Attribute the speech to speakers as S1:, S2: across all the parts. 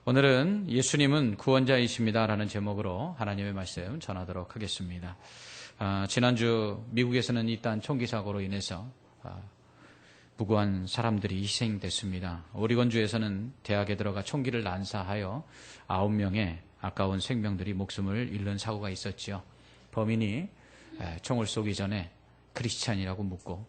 S1: 오늘은 예수님은 구원자이십니다 라는 제목으로 하나님의 말씀 전하도록 하겠습니다. 지난주 미국에서는 잇따른 총기 사고로 인해서 무고한 사람들이 희생됐습니다. 오리건주에서는 대학에 들어가 총기를 난사하여 9명의 아까운 생명들이 목숨을 잃는 사고가 있었지요. 범인이 총을 쏘기 전에 크리스찬이라고 묻고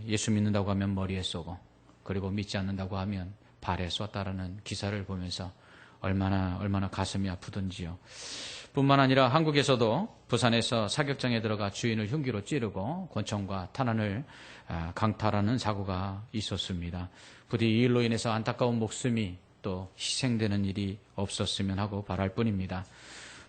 S1: 예수 믿는다고 하면 머리에 쏘고 그리고 믿지 않는다고 하면 발에 쐈다라는 기사를 보면서 얼마나 가슴이 아프던지요. 뿐만 아니라 한국에서도 부산에서 사격장에 들어가 주인을 흉기로 찌르고 권총과 탄환을 강탈하는 사고가 있었습니다. 부디 이 일로 인해서 안타까운 목숨이 또 희생되는 일이 없었으면 하고 바랄 뿐입니다.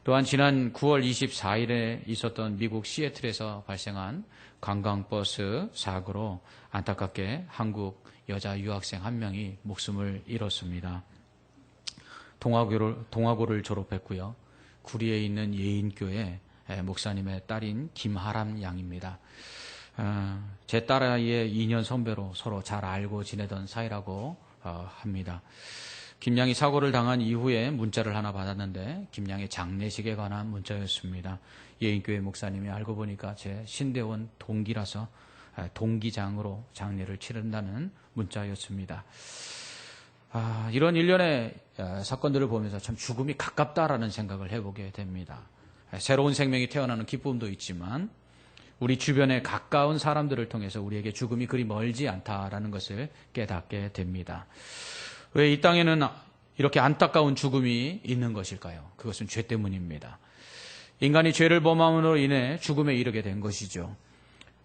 S1: 또한 지난 9월 24일에 있었던 미국 시애틀에서 발생한 관광버스 사고로 안타깝게 한국 여자 유학생 한 명이 목숨을 잃었습니다. 동아고를 졸업했고요. 구리에 있는 예인교회 목사님의 딸인 김하람 양입니다. 제 딸아이의 2년 선배로 서로 잘 알고 지내던 사이라고 합니다. 김양이 사고를 당한 이후에 문자를 하나 받았는데 김양의 장례식에 관한 문자였습니다. 예인교회 목사님이 알고 보니까 제 신대원 동기라서 동기장으로 장례를 치른다는 문자였습니다. 이런 일련의 사건들을 보면서 참 죽음이 가깝다라는 생각을 해보게 됩니다. 새로운 생명이 태어나는 기쁨도 있지만 우리 주변에 가까운 사람들을 통해서 우리에게 죽음이 그리 멀지 않다라는 것을 깨닫게 됩니다. 왜 이 땅에는 이렇게 안타까운 죽음이 있는 것일까요? 그것은 죄 때문입니다. 인간이 죄를 범함으로 인해 죽음에 이르게 된 것이죠.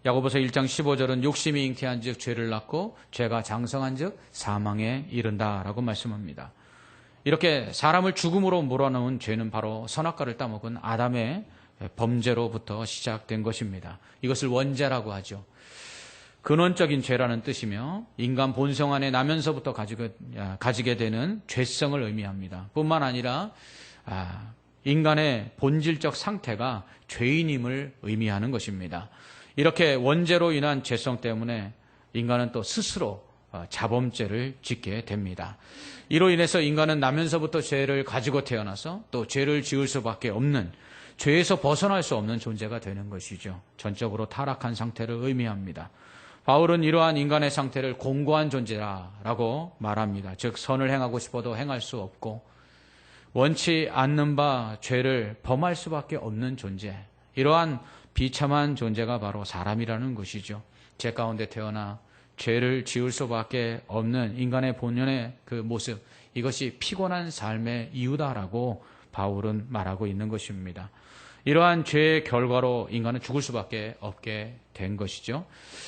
S1: 야고보서 1장 15절은 욕심이 잉태한 즉 죄를 낳고 죄가 장성한 즉 사망에 이른다라고 말씀합니다. 이렇게 사람을 죽음으로 몰아넣은 죄는 바로 선악과를 따먹은 아담의 범죄로부터 시작된 것입니다. 이것을 원죄라고 하죠. 근원적인 죄라는 뜻이며 인간 본성 안에 나면서부터 가지게 되는 죄성을 의미합니다. 뿐만 아니라 인간의 본질적 상태가 죄인임을 의미하는 것입니다. 이렇게 원죄로 인한 죄성 때문에 인간은 또 스스로 자범죄를 짓게 됩니다. 이로 인해서 인간은 나면서부터 죄를 가지고 태어나서 또 죄를 지을 수밖에 없는, 죄에서 벗어날 수 없는 존재가 되는 것이죠. 전적으로 타락한 상태를 의미합니다. 바울은 이러한 인간의 상태를 공고한 존재라고 말합니다. 즉 선을 행하고 싶어도 행할 수 없고 원치 않는 바 죄를 범할 수밖에 없는 존재, 이러한 비참한 존재가 바로 사람이라는 것이죠. 죄 가운데 태어나 죄를 지을 수밖에 없는 인간의 본연의 그 모습, 이것이 피곤한 삶의 이유다라고 바울은 말하고 있는 것입니다. 이러한 죄의 결과로 인간은 죽을 수밖에 없게 된 것이죠.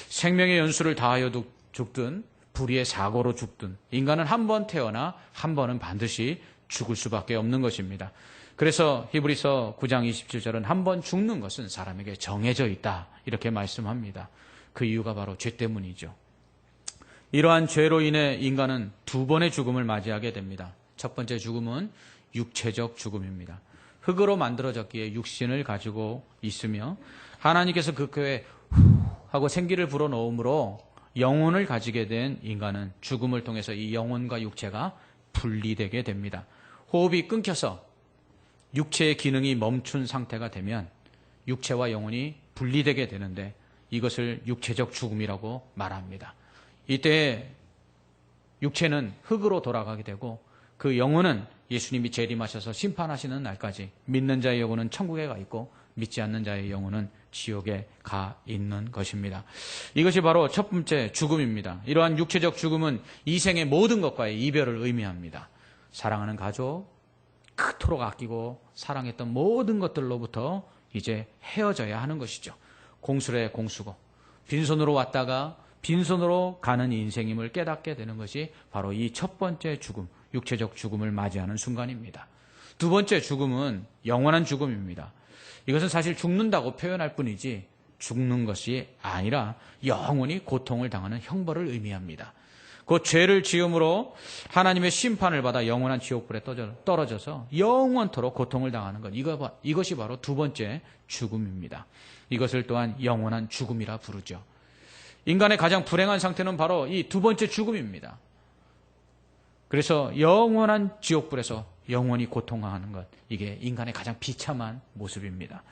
S1: 생명의 연수를 다하여 죽든 불의의 사고로 죽든 인간은 한 번 태어나 한 번은 반드시 죽을 수밖에 없는 것입니다. 그래서 히브리서 9장 27절은 한 번 죽는 것은 사람에게 정해져 있다 이렇게 말씀합니다. 그 이유가 바로 죄 때문이죠. 이러한 죄로 인해 인간은 두 번의 죽음을 맞이하게 됩니다. 첫 번째 죽음은 육체적 죽음입니다. 흙으로 만들어졌기에 육신을 가지고 있으며 하나님께서 그 뼈에 하고 생기를 불어넣음으로 영혼을 가지게 된 인간은 죽음을 통해서 이 영혼과 육체가 분리되게 됩니다. 호흡이 끊겨서 육체의 기능이 멈춘 상태가 되면 육체와 영혼이 분리되게 되는데 이것을 육체적 죽음이라고 말합니다. 이때 육체는 흙으로 돌아가게 되고 그 영혼은 예수님이 재림하셔서 심판하시는 날까지 믿는 자의 영혼은 천국에 가 있고 믿지 않는 자의 영혼은 지옥에 가 있는 것입니다. 이것이 바로 첫 번째 죽음입니다. 이러한 육체적 죽음은 이 생의 모든 것과의 이별을 의미합니다. 사랑하는 가족, 그토록 아끼고 사랑했던 모든 것들로부터 이제 헤어져야 하는 것이죠. 공수래 공수고 빈손으로 왔다가 빈손으로 가는 인생임을 깨닫게 되는 것이 바로 이 첫 번째 죽음, 육체적 죽음을 맞이하는 순간입니다. 두 번째 죽음은 영원한 죽음입니다. 이것은 사실 죽는다고 표현할 뿐이지 죽는 것이 아니라 영원히 고통을 당하는 형벌을 의미합니다. 그 죄를 지음으로 하나님의 심판을 받아 영원한 지옥불에 떨어져서 영원토록 고통을 당하는 것, 이것이 바로 두 번째 죽음입니다. 이것을 또한 영원한 죽음이라 부르죠. 인간의 가장 불행한 상태는 바로 이 두 번째 죽음입니다. 그래서 영원한 지옥불에서 영원히 고통하는 것, 이게 인간의 가장 비참한 모습입니다.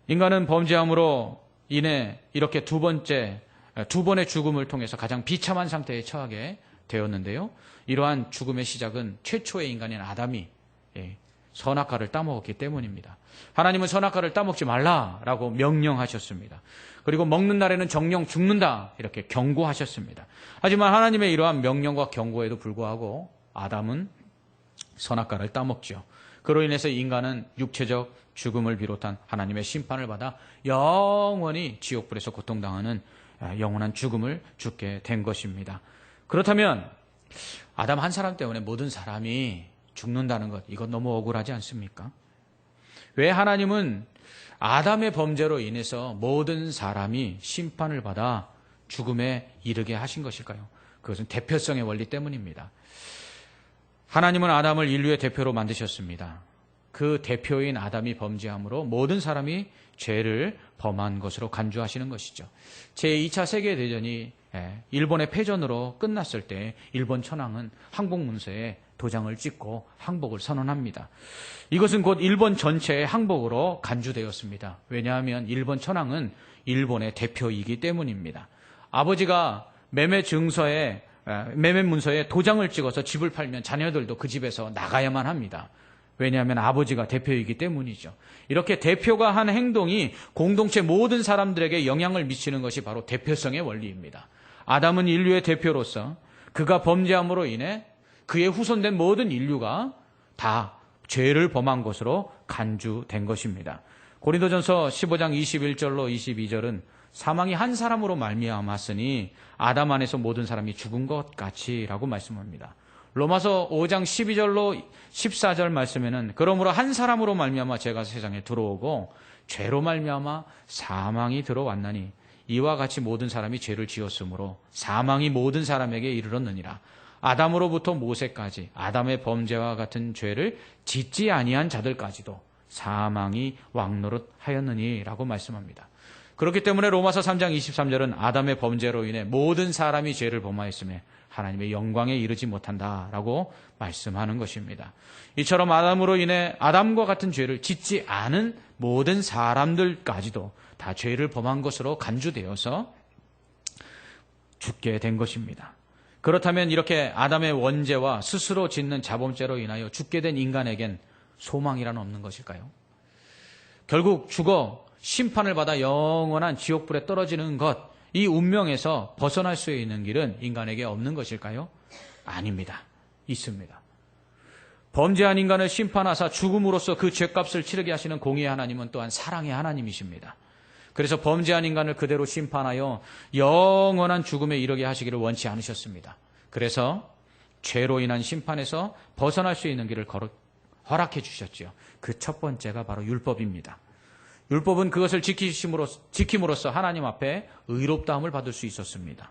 S1: 인간은 범죄함으로 인해 이렇게 두 번의 죽음을 통해서 가장 비참한 상태에 처하게 되었는데요. 이러한 죽음의 시작은 최초의 인간인 아담이 선악과를 따먹었기 때문입니다. 하나님은 선악과를 따먹지 말라라고 명령하셨습니다. 그리고 먹는 날에는 정령 죽는다 이렇게 경고하셨습니다. 하지만 하나님의 이러한 명령과 경고에도 불구하고 아담은 선악과를 따먹죠. 그로 인해서 인간은 육체적 죽음을 비롯한 하나님의 심판을 받아 영원히 지옥불에서 고통당하는 영원한 죽음을 죽게 된 것입니다. 그렇다면 아담 한 사람 때문에 모든 사람이 죽는다는 것, 이건 너무 억울하지 않습니까? 왜 하나님은 아담의 범죄로 인해서 모든 사람이 심판을 받아 죽음에 이르게 하신 것일까요? 그것은 대표성의 원리 때문입니다. 하나님은 아담을 인류의 대표로 만드셨습니다. 그 대표인 아담이 범죄함으로 모든 사람이 죄를 범한 것으로 간주하시는 것이죠. 제2차 세계대전이 일본의 패전으로 끝났을 때 일본 천황은 항복문서에 도장을 찍고 항복을 선언합니다. 이것은 곧 일본 전체의 항복으로 간주되었습니다. 왜냐하면 일본 천황은 일본의 대표이기 때문입니다. 아버지가 매매 문서에 도장을 찍어서 집을 팔면 자녀들도 그 집에서 나가야만 합니다. 왜냐하면 아버지가 대표이기 때문이죠. 이렇게 대표가 한 행동이 공동체 모든 사람들에게 영향을 미치는 것이 바로 대표성의 원리입니다. 아담은 인류의 대표로서 그가 범죄함으로 인해 그의 후손된 모든 인류가 다 죄를 범한 것으로 간주된 것입니다. 고린도전서 15장 21절로 22절은 사망이 한 사람으로 말미암았으니 아담 안에서 모든 사람이 죽은 것 같이라고 말씀합니다. 로마서 5장 12절로 14절 말씀에는 그러므로 한 사람으로 말미암아 죄가 세상에 들어오고 죄로 말미암아 사망이 들어왔나니 이와 같이 모든 사람이 죄를 지었으므로 사망이 모든 사람에게 이르렀느니라. 아담으로부터 모세까지 아담의 범죄와 같은 죄를 짓지 아니한 자들까지도 사망이 왕노릇하였느니라고 말씀합니다. 그렇기 때문에 로마서 3장 23절은 아담의 범죄로 인해 모든 사람이 죄를 범하였음에 하나님의 영광에 이르지 못한다라고 말씀하는 것입니다. 이처럼 아담으로 인해 아담과 같은 죄를 짓지 않은 모든 사람들까지도 다 죄를 범한 것으로 간주되어서 죽게 된 것입니다. 그렇다면 이렇게 아담의 원죄와 스스로 짓는 자범죄로 인하여 죽게 된 인간에겐 소망이란 없는 것일까요? 결국 죽어 심판을 받아 영원한 지옥불에 떨어지는 것, 이 운명에서 벗어날 수 있는 길은 인간에게 없는 것일까요? 아닙니다. 있습니다. 범죄한 인간을 심판하사 죽음으로써 그 죄값을 치르게 하시는 공의의 하나님은 또한 사랑의 하나님이십니다. 그래서 범죄한 인간을 그대로 심판하여 영원한 죽음에 이르게 하시기를 원치 않으셨습니다. 그래서 죄로 인한 심판에서 벗어날 수 있는 길을 허락해 주셨지요. 그 첫 번째가 바로 율법입니다. 율법은 그것을 지킴으로써 하나님 앞에 의롭다함을 받을 수 있었습니다.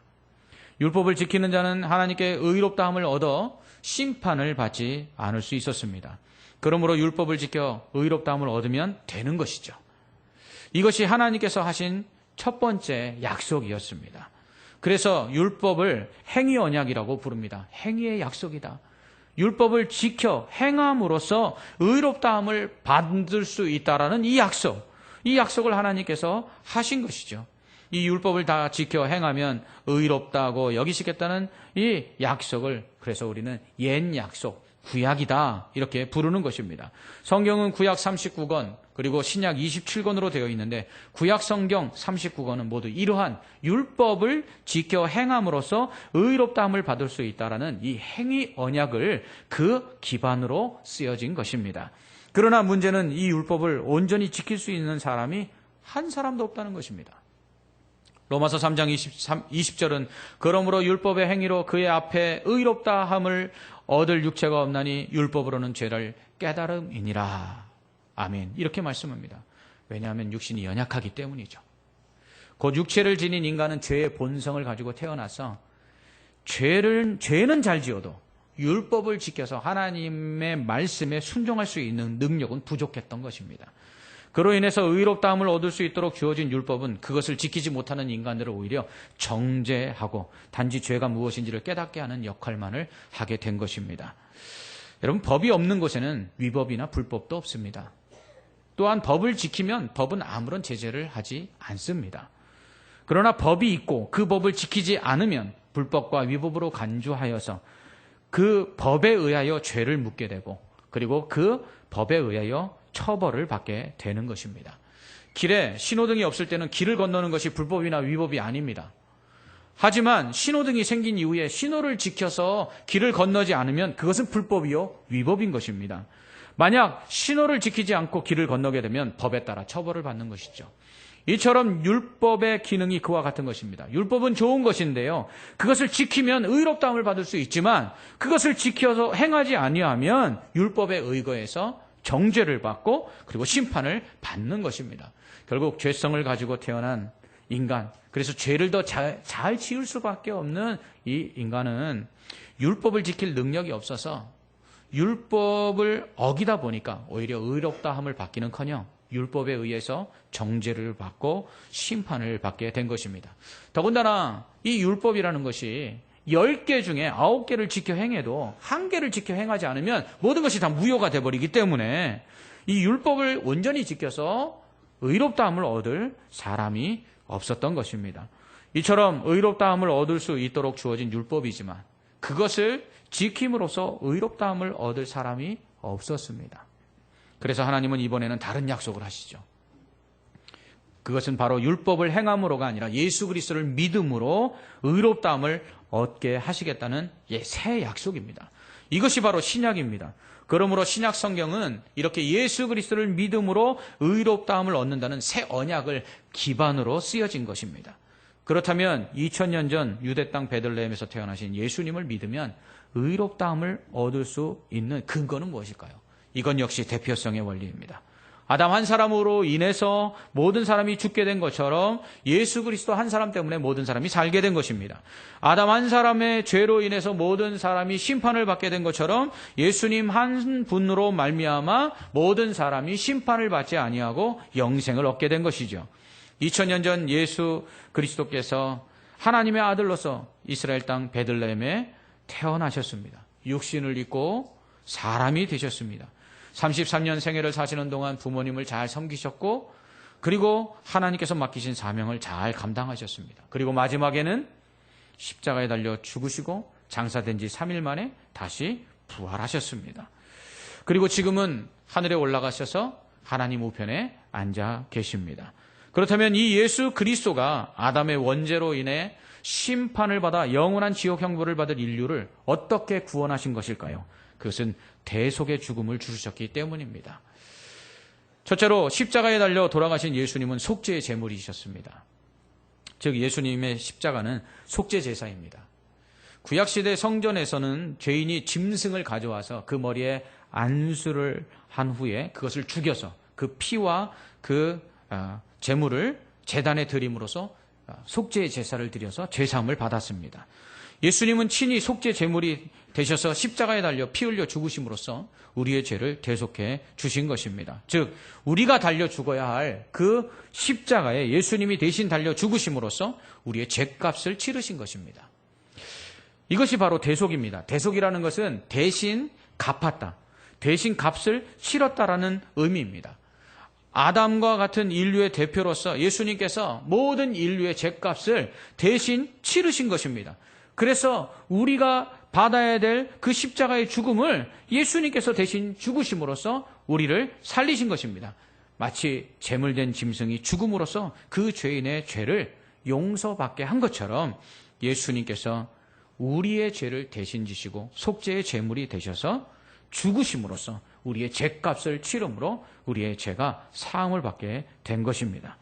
S1: 율법을 지키는 자는 하나님께 의롭다함을 얻어 심판을 받지 않을 수 있었습니다. 그러므로 율법을 지켜 의롭다함을 얻으면 되는 것이죠. 이것이 하나님께서 하신 첫 번째 약속이었습니다. 그래서 율법을 행위 언약이라고 부릅니다. 행위의 약속이다. 율법을 지켜 행함으로써 의롭다함을 받을 수 있다라는 이 약속을 하나님께서 하신 것이죠. 이 율법을 다 지켜 행하면 의롭다고 여기시겠다는 이 약속을 그래서 우리는 옛 약속, 구약이다 이렇게 부르는 것입니다. 성경은 구약 39권 그리고 신약 27권으로 되어 있는데 구약 성경 39권은 모두 이러한 율법을 지켜 행함으로써 의롭다함을 받을 수 있다라는 이 행위 언약을 그 기반으로 쓰여진 것입니다. 그러나 문제는 이 율법을 온전히 지킬 수 있는 사람이 한 사람도 없다는 것입니다. 로마서 3장 20절은 그러므로 율법의 행위로 그의 앞에 의롭다함을 얻을 육체가 없나니 율법으로는 죄를 깨달음이니라. 아멘. 이렇게 말씀합니다. 왜냐하면 육신이 연약하기 때문이죠. 곧 육체를 지닌 인간은 죄의 본성을 가지고 태어나서 죄는 잘 지어도 율법을 지켜서 하나님의 말씀에 순종할 수 있는 능력은 부족했던 것입니다. 그로 인해서 의롭다함을 얻을 수 있도록 주어진 율법은 그것을 지키지 못하는 인간들을 오히려 정죄하고 단지 죄가 무엇인지를 깨닫게 하는 역할만을 하게 된 것입니다. 여러분, 법이 없는 곳에는 위법이나 불법도 없습니다. 또한 법을 지키면 법은 아무런 제재를 하지 않습니다. 그러나 법이 있고 그 법을 지키지 않으면 불법과 위법으로 간주하여서 그 법에 의하여 죄를 묻게 되고 그리고 그 법에 의하여 처벌을 받게 되는 것입니다. 길에 신호등이 없을 때는 길을 건너는 것이 불법이나 위법이 아닙니다. 하지만 신호등이 생긴 이후에 신호를 지켜서 길을 건너지 않으면 그것은 불법이요 위법인 것입니다. 만약 신호를 지키지 않고 길을 건너게 되면 법에 따라 처벌을 받는 것이죠. 이처럼 율법의 기능이 그와 같은 것입니다. 율법은 좋은 것인데요. 그것을 지키면 의롭다함을 받을 수 있지만 그것을 지켜서 행하지 아니하면 율법에 의거해서 정죄를 받고 그리고 심판을 받는 것입니다. 결국 죄성을 가지고 태어난 인간, 그래서 죄를 더 잘 지을 수밖에 없는 이 인간은 율법을 지킬 능력이 없어서 율법을 어기다 보니까 오히려 의롭다함을 받기는커녕 율법에 의해서 정죄를 받고 심판을 받게 된 것입니다. 더군다나 이 율법이라는 것이 10개 중에 9개를 지켜 행해도 1개를 지켜 행하지 않으면 모든 것이 다 무효가 돼버리기 때문에 이 율법을 온전히 지켜서 의롭다함을 얻을 사람이 없었던 것입니다. 이처럼 의롭다함을 얻을 수 있도록 주어진 율법이지만 그것을 지킴으로써 의롭다함을 얻을 사람이 없었습니다. 그래서 하나님은 이번에는 다른 약속을 하시죠. 그것은 바로 율법을 행함으로가 아니라 예수 그리스도를 믿음으로 의롭다함을 얻게 하시겠다는 새 약속입니다. 이것이 바로 신약입니다. 그러므로 신약 성경은 이렇게 예수 그리스도를 믿음으로 의롭다함을 얻는다는 새 언약을 기반으로 쓰여진 것입니다. 그렇다면 2000년 전 유대 땅 베들레헴에서 태어나신 예수님을 믿으면 의롭다함을 얻을 수 있는 근거는 무엇일까요? 이건 역시 대표성의 원리입니다. 아담 한 사람으로 인해서 모든 사람이 죽게 된 것처럼 예수 그리스도 한 사람 때문에 모든 사람이 살게 된 것입니다. 아담 한 사람의 죄로 인해서 모든 사람이 심판을 받게 된 것처럼 예수님 한 분으로 말미암아 모든 사람이 심판을 받지 아니하고 영생을 얻게 된 것이죠. 2000년 전 예수 그리스도께서 하나님의 아들로서 이스라엘 땅 베들레헴에 태어나셨습니다. 육신을 입고 사람이 되셨습니다. 33년 생애를 사시는 동안 부모님을 잘 섬기셨고 그리고 하나님께서 맡기신 사명을 잘 감당하셨습니다. 그리고 마지막에는 십자가에 달려 죽으시고 장사된 지 3일 만에 다시 부활하셨습니다. 그리고 지금은 하늘에 올라가셔서 하나님 우편에 앉아 계십니다. 그렇다면 이 예수 그리스도가 아담의 원죄로 인해 심판을 받아 영원한 지옥 형벌을 받을 인류를 어떻게 구원하신 것일까요? 그것은 대속의 죽음을 주셨기 때문입니다. 첫째로 십자가에 달려 돌아가신 예수님은 속죄의 제물이셨습니다. 즉 예수님의 십자가는 속죄 제사입니다. 구약시대 성전에서는 죄인이 짐승을 가져와서 그 머리에 안수를 한 후에 그것을 죽여서 그 피와 그 제물을 제단에 드림으로써 속죄의 제사를 드려서 죄사함을 받았습니다. 예수님은 친히 속죄 제물이 되셔서 십자가에 달려 피 흘려 죽으심으로써 우리의 죄를 대속해 주신 것입니다. 즉 우리가 달려 죽어야 할 그 십자가에 예수님이 대신 달려 죽으심으로써 우리의 죄값을 치르신 것입니다. 이것이 바로 대속입니다. 대속이라는 것은 대신 갚았다, 대신 값을 치렀다라는 의미입니다. 아담과 같은 인류의 대표로서 예수님께서 모든 인류의 죄값을 대신 치르신 것입니다. 그래서 우리가 받아야 될 그 십자가의 죽음을 예수님께서 대신 죽으심으로써 우리를 살리신 것입니다. 마치 제물된 짐승이 죽음으로써 그 죄인의 죄를 용서받게 한 것처럼 예수님께서 우리의 죄를 대신 지시고 속죄의 제물이 되셔서 죽으심으로써 우리의 죄값을 치름으로 우리의 죄가 사함을 받게 된 것입니다.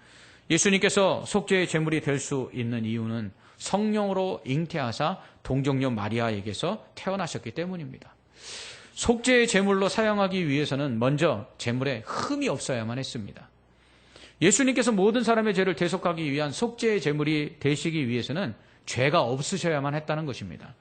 S1: 예수님께서 속죄의 제물이 될 수 있는 이유는 성령으로 잉태하사 동정녀 마리아에게서 태어나셨기 때문입니다. 속죄의 제물로 사용하기 위해서는 먼저 제물에 흠이 없어야만 했습니다. 예수님께서 모든 사람의 죄를 대속하기 위한 속죄의 제물이 되시기 위해서는 죄가 없으셔야만 했다는 것입니다.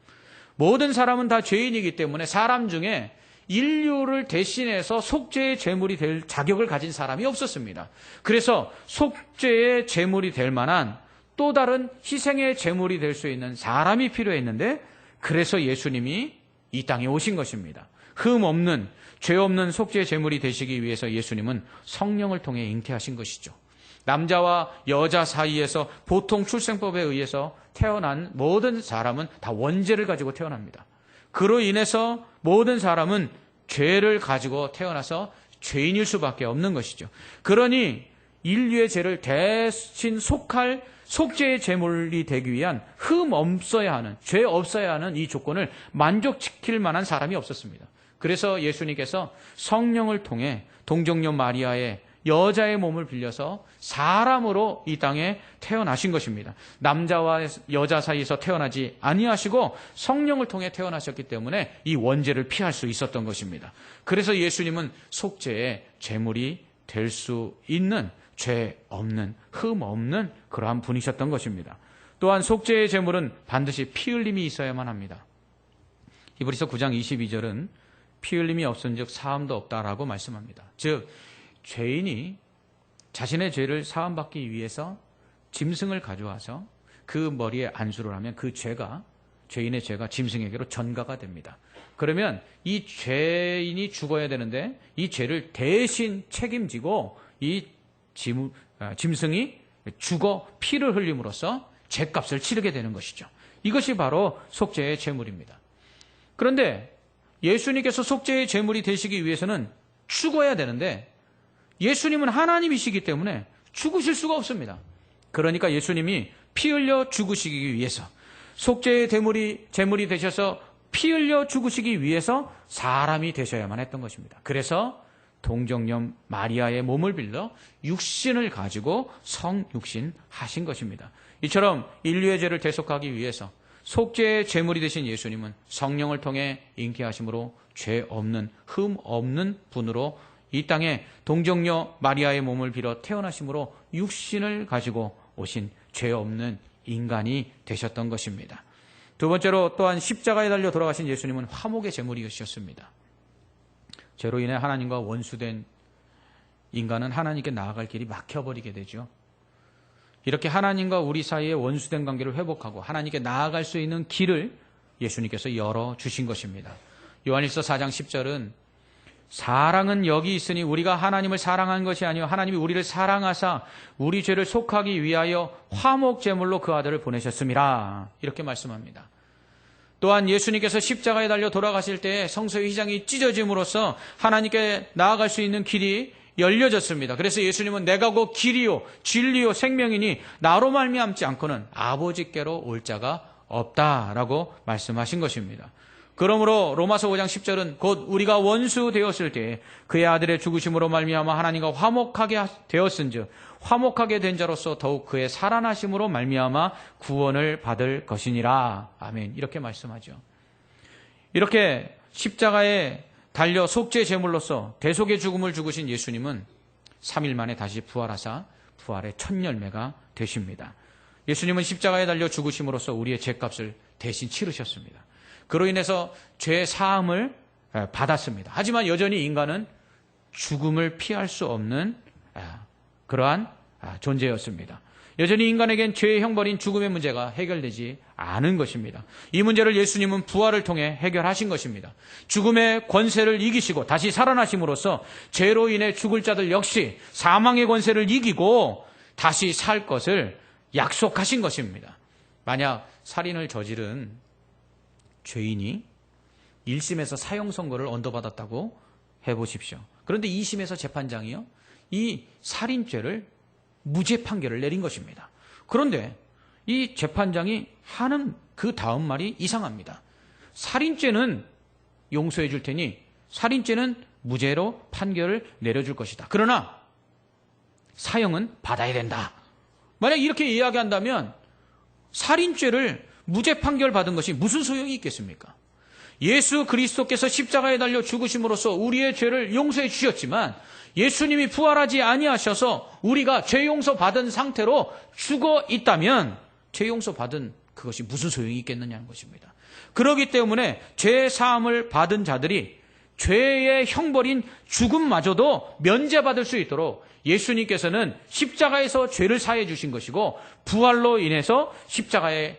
S1: 모든 사람은 다 죄인이기 때문에 사람 중에 인류를 대신해서 속죄의 제물이 될 자격을 가진 사람이 없었습니다. 그래서 속죄의 제물이 될 만한 또 다른 희생의 제물이 될 수 있는 사람이 필요했는데, 그래서 예수님이 이 땅에 오신 것입니다. 흠 없는, 죄 없는 속죄의 제물이 되시기 위해서 예수님은 성령을 통해 잉태하신 것이죠. 남자와 여자 사이에서 보통 출생법에 의해서 태어난 모든 사람은 다 원죄를 가지고 태어납니다. 그로 인해서 모든 사람은 죄를 가지고 태어나서 죄인일 수밖에 없는 것이죠. 그러니 인류의 죄를 대신 속할 속죄의 제물이 되기 위한 흠 없어야 하는, 죄 없어야 하는 이 조건을 만족시킬 만한 사람이 없었습니다. 그래서 예수님께서 성령을 통해 동정녀 마리아의 여자의 몸을 빌려서 사람으로 이 땅에 태어나신 것입니다. 남자와 여자 사이에서 태어나지 아니하시고 성령을 통해 태어나셨기 때문에 이 원죄를 피할 수 있었던 것입니다. 그래서 예수님은 속죄의 제물이 될 수 있는, 죄 없는, 흠 없는 그러한 분이셨던 것입니다. 또한 속죄의 제물은 반드시 피 흘림이 있어야만 합니다. 히브리서 9장 22절은 피 흘림이 없은즉 사함도 없다라고 말씀합니다. 즉 죄인이 자신의 죄를 사함받기 위해서 짐승을 가져와서 그 머리에 안수를 하면 그 죄가, 죄인의 죄가 짐승에게로 전가가 됩니다. 그러면 이 죄인이 죽어야 되는데 이 죄를 대신 책임지고 이 짐승이 죽어 피를 흘림으로써 죄값을 치르게 되는 것이죠. 이것이 바로 속죄의 제물입니다. 그런데 예수님께서 속죄의 제물이 되시기 위해서는 죽어야 되는데 예수님은 하나님이시기 때문에 죽으실 수가 없습니다. 그러니까 예수님이 피 흘려 죽으시기 위해서, 속죄의 제물이 되셔서 피 흘려 죽으시기 위해서 사람이 되셔야만 했던 것입니다. 그래서 동정녀 마리아의 몸을 빌려 육신을 가지고 성육신 하신 것입니다. 이처럼 인류의 죄를 대속하기 위해서 속죄의 제물이 되신 예수님은 성령을 통해 잉태하심으로 죄 없는, 흠 없는 분으로 이 땅에 동정녀 마리아의 몸을 빌어 태어나심으로 육신을 가지고 오신 죄 없는 인간이 되셨던 것입니다. 두 번째로 또한 십자가에 달려 돌아가신 예수님은 화목의 제물이셨습니다. 죄로 인해 하나님과 원수된 인간은 하나님께 나아갈 길이 막혀버리게 되죠. 이렇게 하나님과 우리 사이의 원수된 관계를 회복하고 하나님께 나아갈 수 있는 길을 예수님께서 열어주신 것입니다. 요한일서 4장 10절은 사랑은 여기 있으니 우리가 하나님을 사랑한 것이 아니요 하나님이 우리를 사랑하사 우리 죄를 속하기 위하여 화목 제물로 그 아들을 보내셨음이라, 이렇게 말씀합니다. 또한 예수님께서 십자가에 달려 돌아가실 때 성소의 휘장이 찢어짐으로써 하나님께 나아갈 수 있는 길이 열려졌습니다. 그래서 예수님은 내가 곧 길이요 진리요 생명이니 나로 말미암지 않고는 아버지께로 올 자가 없다라고 말씀하신 것입니다. 그러므로 로마서 5장 10절은 곧 우리가 원수 되었을 때 그의 아들의 죽으심으로 말미암아 하나님과 화목하게 되었은즉 화목하게 된 자로서 더욱 그의 살아나심으로 말미암아 구원을 받을 것이니라. 아멘. 이렇게 말씀하죠. 이렇게 십자가에 달려 속죄 제물로서 대속의 죽음을 죽으신 예수님은 3일 만에 다시 부활하사 부활의 첫 열매가 되십니다. 예수님은 십자가에 달려 죽으심으로써 우리의 죄값을 대신 치르셨습니다. 그로 인해서 죄 사함을 받았습니다. 하지만 여전히 인간은 죽음을 피할 수 없는 그러한 존재였습니다. 여전히 인간에겐 죄의 형벌인 죽음의 문제가 해결되지 않은 것입니다. 이 문제를 예수님은 부활을 통해 해결하신 것입니다. 죽음의 권세를 이기시고 다시 살아나심으로써 죄로 인해 죽을 자들 역시 사망의 권세를 이기고 다시 살 것을 약속하신 것입니다. 만약 살인을 저지른 죄인이 1심에서 사형 선고를 언도받았다고 해보십시오. 그런데 2심에서 재판장이요, 이 살인죄를 무죄 판결을 내린 것입니다. 그런데 이 재판장이 하는 그 다음 말이 이상합니다. 살인죄는 용서해 줄 테니 살인죄는 무죄로 판결을 내려줄 것이다. 그러나 사형은 받아야 된다. 만약 이렇게 이야기한다면 살인죄를 무죄 판결 받은 것이 무슨 소용이 있겠습니까? 예수 그리스도께서 십자가에 달려 죽으심으로써 우리의 죄를 용서해 주셨지만 예수님이 부활하지 아니하셔서 우리가 죄 용서 받은 상태로 죽어 있다면 죄 용서 받은 그것이 무슨 소용이 있겠느냐는 것입니다. 그렇기 때문에 죄 사함을 받은 자들이 죄의 형벌인 죽음마저도 면제받을 수 있도록 예수님께서는 십자가에서 죄를 사해 주신 것이고, 부활로 인해서 십자가의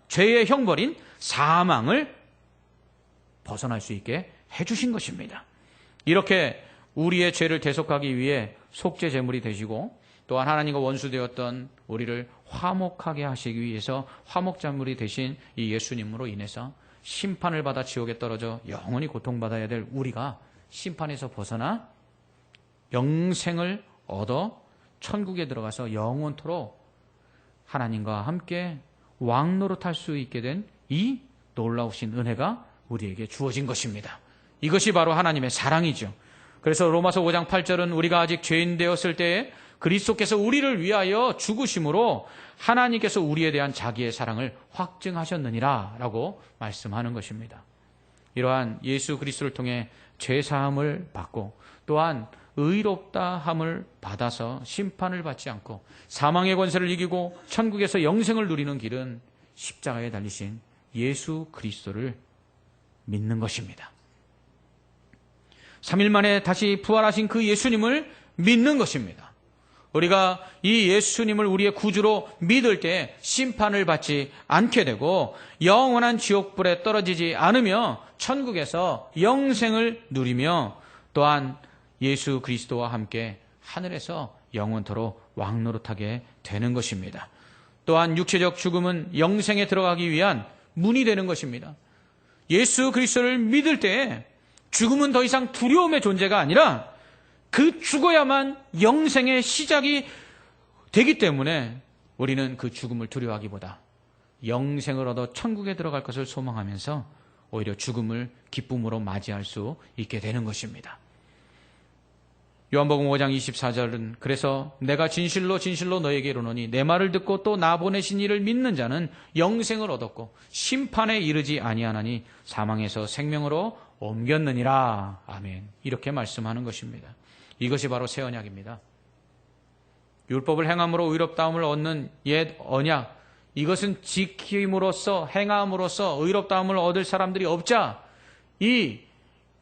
S1: 죄의 형벌인 사망을 벗어날 수 있게 해주신 것입니다. 이렇게 우리의 죄를 대속하기 위해 속죄 제물이 되시고, 또한 하나님과 원수되었던 우리를 화목하게 하시기 위해서 화목 제물이 되신 이 예수님으로 인해서 심판을 받아 지옥에 떨어져 영원히 고통받아야 될 우리가 심판에서 벗어나 영생을 얻어 천국에 들어가서 영원토록 하나님과 함께 왕노릇할 수 있게 된 이 놀라우신 은혜가 우리에게 주어진 것입니다. 이것이 바로 하나님의 사랑이죠. 그래서 로마서 5장 8절은 우리가 아직 죄인 되었을 때에 그리스도께서 우리를 위하여 죽으심으로 하나님께서 우리에 대한 자기의 사랑을 확증하셨느니라 라고 말씀하는 것입니다. 이러한 예수 그리스도를 통해 죄사함을 받고, 또한 의롭다함을 받아서 심판을 받지 않고 사망의 권세를 이기고 천국에서 영생을 누리는 길은 십자가에 달리신 예수 그리스도를 믿는 것입니다. 3일 만에 다시 부활하신 그 예수님을 믿는 것입니다. 우리가 이 예수님을 우리의 구주로 믿을 때 심판을 받지 않게 되고 영원한 지옥불에 떨어지지 않으며 천국에서 영생을 누리며, 또한 예수 그리스도와 함께 하늘에서 영원토록 왕노릇하게 되는 것입니다. 또한 육체적 죽음은 영생에 들어가기 위한 문이 되는 것입니다. 예수 그리스도를 믿을 때 죽음은 더 이상 두려움의 존재가 아니라 그 죽어야만 영생의 시작이 되기 때문에 우리는 그 죽음을 두려워하기보다 영생을 얻어 천국에 들어갈 것을 소망하면서 오히려 죽음을 기쁨으로 맞이할 수 있게 되는 것입니다. 요한복음 5장 24절은 그래서 내가 진실로 진실로 너에게 이르노니 내 말을 듣고 또 나 보내신 이를 믿는 자는 영생을 얻었고 심판에 이르지 아니하나니 사망에서 생명으로 옮겼느니라. 아멘. 이렇게 말씀하는 것입니다. 이것이 바로 새 언약입니다. 율법을 행함으로 의롭다함을 얻는 옛 언약, 이것은 지킴으로써 행함으로써 의롭다함을 얻을 사람들이 없자 이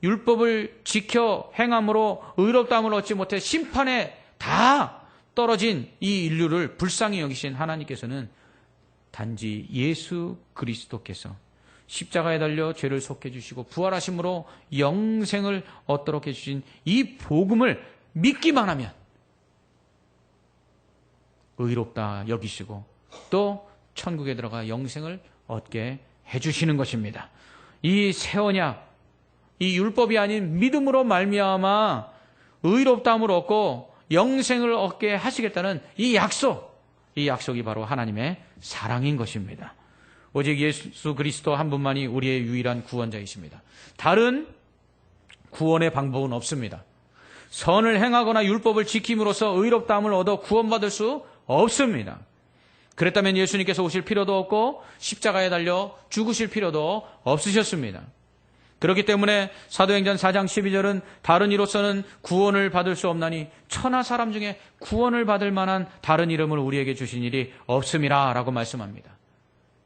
S1: 율법을 지켜 행함으로 의롭다함을 얻지 못해 심판에 다 떨어진 이 인류를 불쌍히 여기신 하나님께서는 단지 예수 그리스도께서 십자가에 달려 죄를 속해 주시고 부활하심으로 영생을 얻도록 해주신 이 복음을 믿기만 하면 의롭다 여기시고 또 천국에 들어가 영생을 얻게 해주시는 것입니다. 이 새 언약, 이 율법이 아닌 믿음으로 말미암아 의롭다함을 얻고 영생을 얻게 하시겠다는 이 약속이 바로 하나님의 사랑인 것입니다. 오직 예수 그리스도 한 분만이 우리의 유일한 구원자이십니다. 다른 구원의 방법은 없습니다. 선을 행하거나 율법을 지킴으로써 의롭다함을 얻어 구원받을 수 없습니다. 그랬다면 예수님께서 오실 필요도 없고 십자가에 달려 죽으실 필요도 없으셨습니다. 그렇기 때문에 사도행전 4장 12절은 다른 이로서는 구원을 받을 수 없나니 천하 사람 중에 구원을 받을 만한 다른 이름을 우리에게 주신 일이 없음이라 라고 말씀합니다.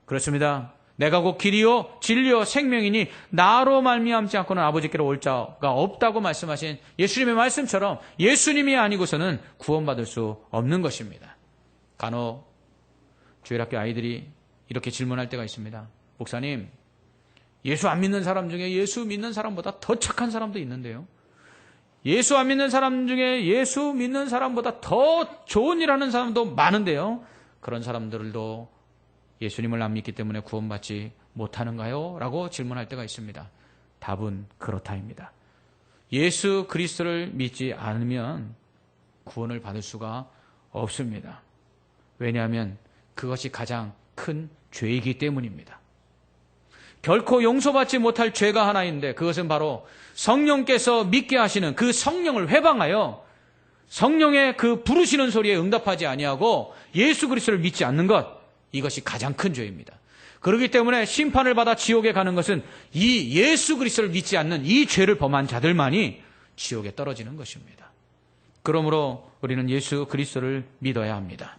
S1: 그렇습니다. 내가 곧 길이요 진리요 생명이니 나로 말미암지 않고는 아버지께로 올 자가 없다고 말씀하신 예수님의 말씀처럼 예수님이 아니고서는 구원받을 수 없는 것입니다. 간혹 주일학교 아이들이 이렇게 질문할 때가 있습니다. 목사님, 예수 안 믿는 사람 중에 예수 믿는 사람보다 더 착한 사람도 있는데요. 예수 안 믿는 사람 중에 예수 믿는 사람보다 더 좋은 일 하는 사람도 많은데요. 그런 사람들도 예수님을 안 믿기 때문에 구원받지 못하는가요? 라고 질문할 때가 있습니다. 답은 그렇다입니다. 예수 그리스도를 믿지 않으면 구원을 받을 수가 없습니다. 왜냐하면 그것이 가장 큰 죄이기 때문입니다. 결코 용서받지 못할 죄가 하나 있는데 그것은 바로 성령께서 믿게 하시는 그 성령을 회방하여 성령의 그 부르시는 소리에 응답하지 아니하고 예수 그리스도를 믿지 않는 것, 이것이 가장 큰 죄입니다. 그렇기 때문에 심판을 받아 지옥에 가는 것은 이 예수 그리스도를 믿지 않는 이 죄를 범한 자들만이 지옥에 떨어지는 것입니다. 그러므로 우리는 예수 그리스도를 믿어야 합니다.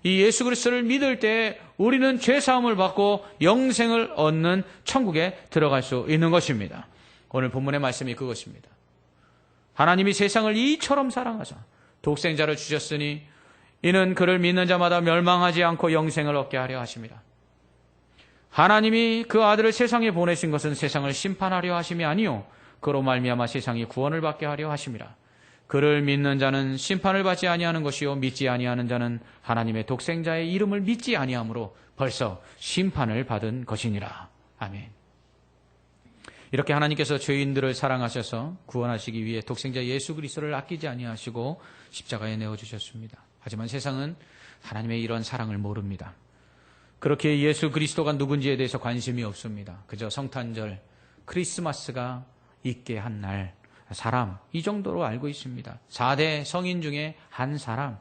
S1: 이 예수 그리스도를 믿을 때 우리는 죄사함을 받고 영생을 얻는 천국에 들어갈 수 있는 것입니다. 오늘 본문의 말씀이 그것입니다. 하나님이 세상을 이처럼 사랑하사 독생자를 주셨으니 이는 그를 믿는 자마다 멸망하지 않고 영생을 얻게 하려 하심이라. 하나님이 그 아들을 세상에 보내신 것은 세상을 심판하려 하심이 아니요 그로 말미암아 세상이 구원을 받게 하려 하심이라. 그를 믿는 자는 심판을 받지 아니하는 것이요 믿지 아니하는 자는 하나님의 독생자의 이름을 믿지 아니하므로 벌써 심판을 받은 것이니라. 아멘. 이렇게 하나님께서 죄인들을 사랑하셔서 구원하시기 위해 독생자 예수 그리스도를 아끼지 아니하시고 십자가에 내어주셨습니다. 하지만 세상은 하나님의 이런 사랑을 모릅니다. 그렇게 예수 그리스도가 누군지에 대해서 관심이 없습니다. 그저 성탄절, 크리스마스가 있게 한 날, 사람, 이 정도로 알고 있습니다. 4대 성인 중에 한 사람.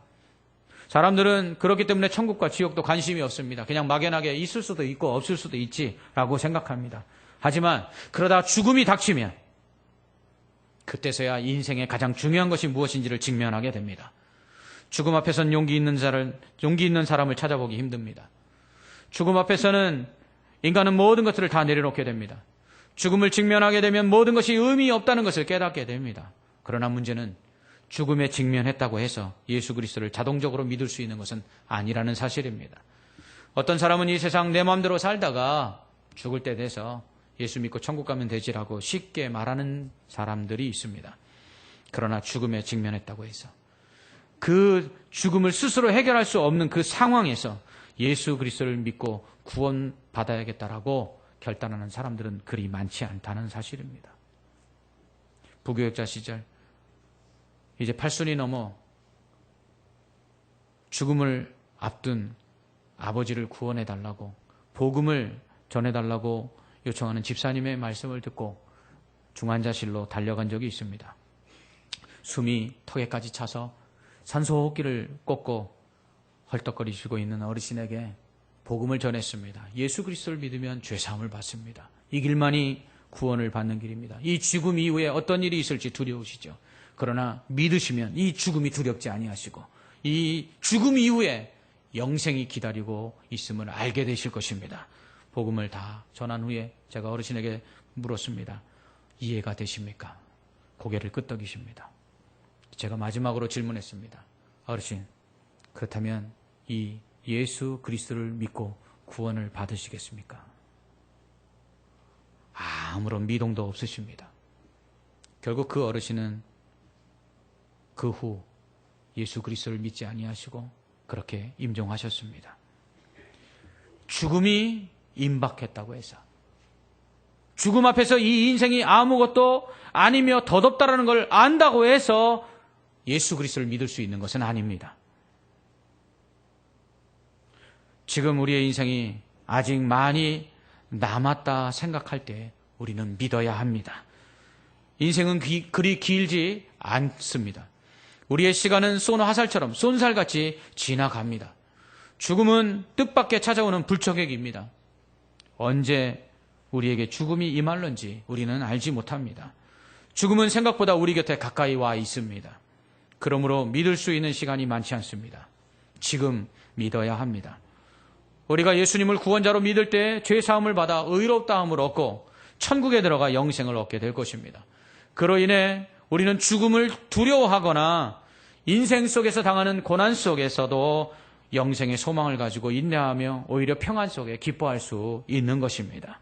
S1: 사람들은 그렇기 때문에 천국과 지옥도 관심이 없습니다. 그냥 막연하게 있을 수도 있고 없을 수도 있지라고 생각합니다. 하지만 그러다 죽음이 닥치면 그때서야 인생의 가장 중요한 것이 무엇인지를 직면하게 됩니다. 죽음 앞에서는 용기 있는 사람을 찾아보기 힘듭니다. 죽음 앞에서는 인간은 모든 것들을 다 내려놓게 됩니다. 죽음을 직면하게 되면 모든 것이 의미 없다는 것을 깨닫게 됩니다. 그러나 문제는 죽음에 직면했다고 해서 예수 그리스도를 자동적으로 믿을 수 있는 것은 아니라는 사실입니다. 어떤 사람은 이 세상 내 마음대로 살다가 죽을 때 돼서 예수 믿고 천국 가면 되지라고 쉽게 말하는 사람들이 있습니다. 그러나 죽음에 직면했다고 해서 그 죽음을 스스로 해결할 수 없는 그 상황에서 예수 그리스도를 믿고 구원받아야겠다라고 결단하는 사람들은 그리 많지 않다는 사실입니다. 부교육자 시절 이제 80이 넘어 죽음을 앞둔 아버지를 구원해달라고 복음을 전해달라고 요청하는 집사님의 말씀을 듣고 중환자실로 달려간 적이 있습니다. 숨이 턱에까지 차서 산소호흡기를 꽂고 헐떡거리시고 있는 어르신에게 복음을 전했습니다. 예수 그리스도를 믿으면 죄사함을 받습니다. 이 길만이 구원을 받는 길입니다. 이 죽음 이후에 어떤 일이 있을지 두려우시죠. 그러나 믿으시면 이 죽음이 두렵지 아니하시고 이 죽음 이후에 영생이 기다리고 있음을 알게 되실 것입니다. 복음을 다 전한 후에 제가 어르신에게 물었습니다. 이해가 되십니까? 고개를 끄덕이십니다. 제가 마지막으로 질문했습니다. 어르신, 그렇다면 이 예수 그리스도를 믿고 구원을 받으시겠습니까? 아무런 미동도 없으십니다. 결국 그 어르신은 그 후 예수 그리스도를 믿지 아니하시고 그렇게 임종하셨습니다. 죽음이 임박했다고 해서 죽음 앞에서 이 인생이 아무것도 아니며 덧없다라는 걸 안다고 해서 예수 그리스도를 믿을 수 있는 것은 아닙니다. 지금 우리의 인생이 아직 많이 남았다 생각할 때 우리는 믿어야 합니다. 인생은 그리 길지 않습니다. 우리의 시간은 쏜 화살처럼 쏜살같이 지나갑니다. 죽음은 뜻밖의 찾아오는 불청객입니다. 언제 우리에게 죽음이 임할런지 우리는 알지 못합니다. 죽음은 생각보다 우리 곁에 가까이 와 있습니다. 그러므로 믿을 수 있는 시간이 많지 않습니다. 지금 믿어야 합니다. 우리가 예수님을 구원자로 믿을 때 죄사함을 받아 의롭다함을 얻고 천국에 들어가 영생을 얻게 될 것입니다. 그로 인해 우리는 죽음을 두려워하거나 인생 속에서 당하는 고난 속에서도 영생의 소망을 가지고 인내하며 오히려 평안 속에 기뻐할 수 있는 것입니다.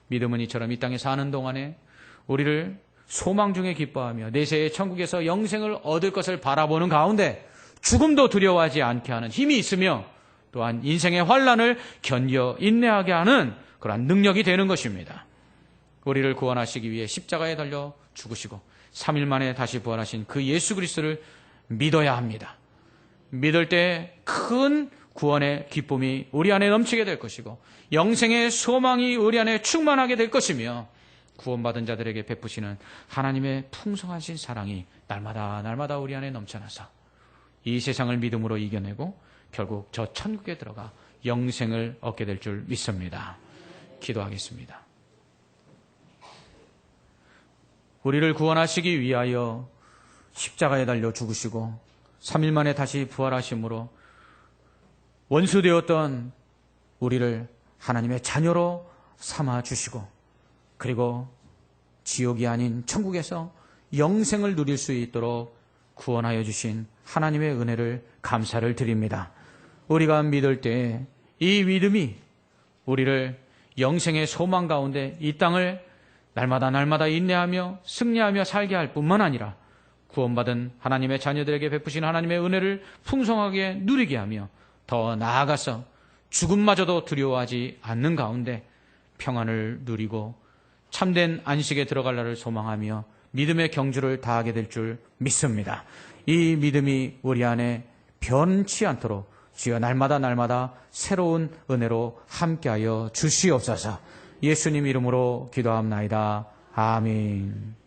S1: 믿음은 이처럼 이 땅에 사는 동안에 우리를 소망 중에 기뻐하며 내세의 천국에서 영생을 얻을 것을 바라보는 가운데 죽음도 두려워하지 않게 하는 힘이 있으며 또한 인생의 환난을 견뎌 인내하게 하는 그러한 능력이 되는 것입니다. 우리를 구원하시기 위해 십자가에 달려 죽으시고 3일 만에 다시 부활하신 그 예수 그리스도를 믿어야 합니다. 믿을 때 큰 구원의 기쁨이 우리 안에 넘치게 될 것이고 영생의 소망이 우리 안에 충만하게 될 것이며 구원받은 자들에게 베푸시는 하나님의 풍성하신 사랑이 날마다 우리 안에 넘쳐나서 이 세상을 믿음으로 이겨내고 결국 저 천국에 들어가 영생을 얻게 될 줄 믿습니다. 기도하겠습니다. 우리를 구원하시기 위하여 십자가에 달려 죽으시고 3일 만에 다시 부활하심으로 원수되었던 우리를 하나님의 자녀로 삼아 주시고 그리고 지옥이 아닌 천국에서 영생을 누릴 수 있도록 구원하여 주신 하나님의 은혜를 감사를 드립니다. 우리가 믿을 때 이 믿음이 우리를 영생의 소망 가운데 이 땅을 날마다 인내하며 승리하며 살게 할 뿐만 아니라 구원받은 하나님의 자녀들에게 베푸신 하나님의 은혜를 풍성하게 누리게 하며 더 나아가서 죽음마저도 두려워하지 않는 가운데 평안을 누리고 참된 안식에 들어갈 날을 소망하며 믿음의 경주를 다하게 될 줄 믿습니다. 이 믿음이 우리 안에 변치 않도록 주여 날마다 새로운 은혜로 함께하여 주시옵소서. 예수님 이름으로 기도합나이다. 아멘.